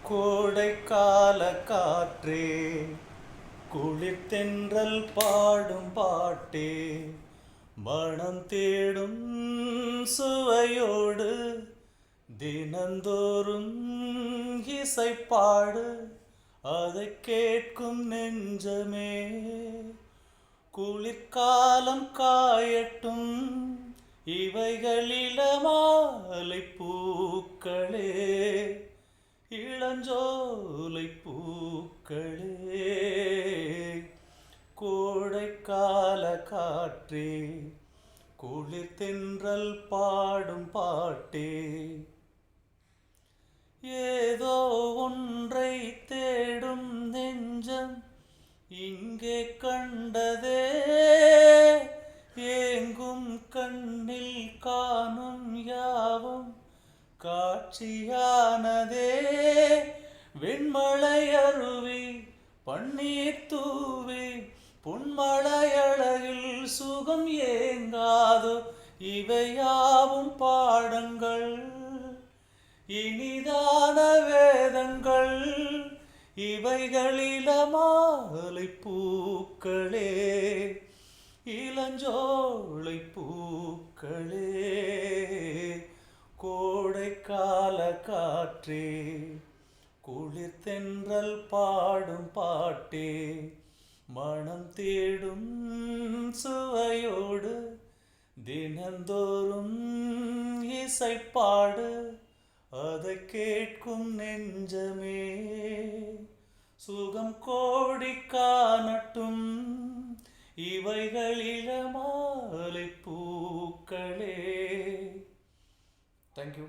கோடைக்கால காற்றே, குளிர்தென்றல் பாடும் பாட்டே, மனம் தேடும் சுவையோடு தினந்தோறும் இசைப்பாடு, அதை கேட்கும் நெஞ்சமே. குளிர்காலம் காயட்டும், இவைகளில மாலை பூக்களே, இளஞ்சோலை பூக்களே. கோடைக்கால காற்றே, குளிர்தென்றல் பாடும் பாட்டே, ஏதோ ஒன்றை தேடும் நெஞ்சம் இங்கே கண்டதே, ஏங்கும் கண்ணில் காணும் யாவும் காட்சியானதே. வெண்மலை அருவி பன்னீர் தூவி பொன்மலையழகில் சுகம் ஏங்காதோ, இவையாவும் பாடங்கள் இனிதான வேதங்கள், இவைகளில மாலை பூக்களே, இளஞ்சோலை பூக்களே. கோடைக்கால காற்றே, குளிர்தென்றல் பாடும் பாட்டே, மனம் தேடும் சுவையோடு தினந்தோறும் இசைப்பாடு, அதை கேட்கும் நெஞ்சமே. சுகம் கோடி காணட்டும், இவைகளில மாலை பூக்களே. தேங்க்யூ.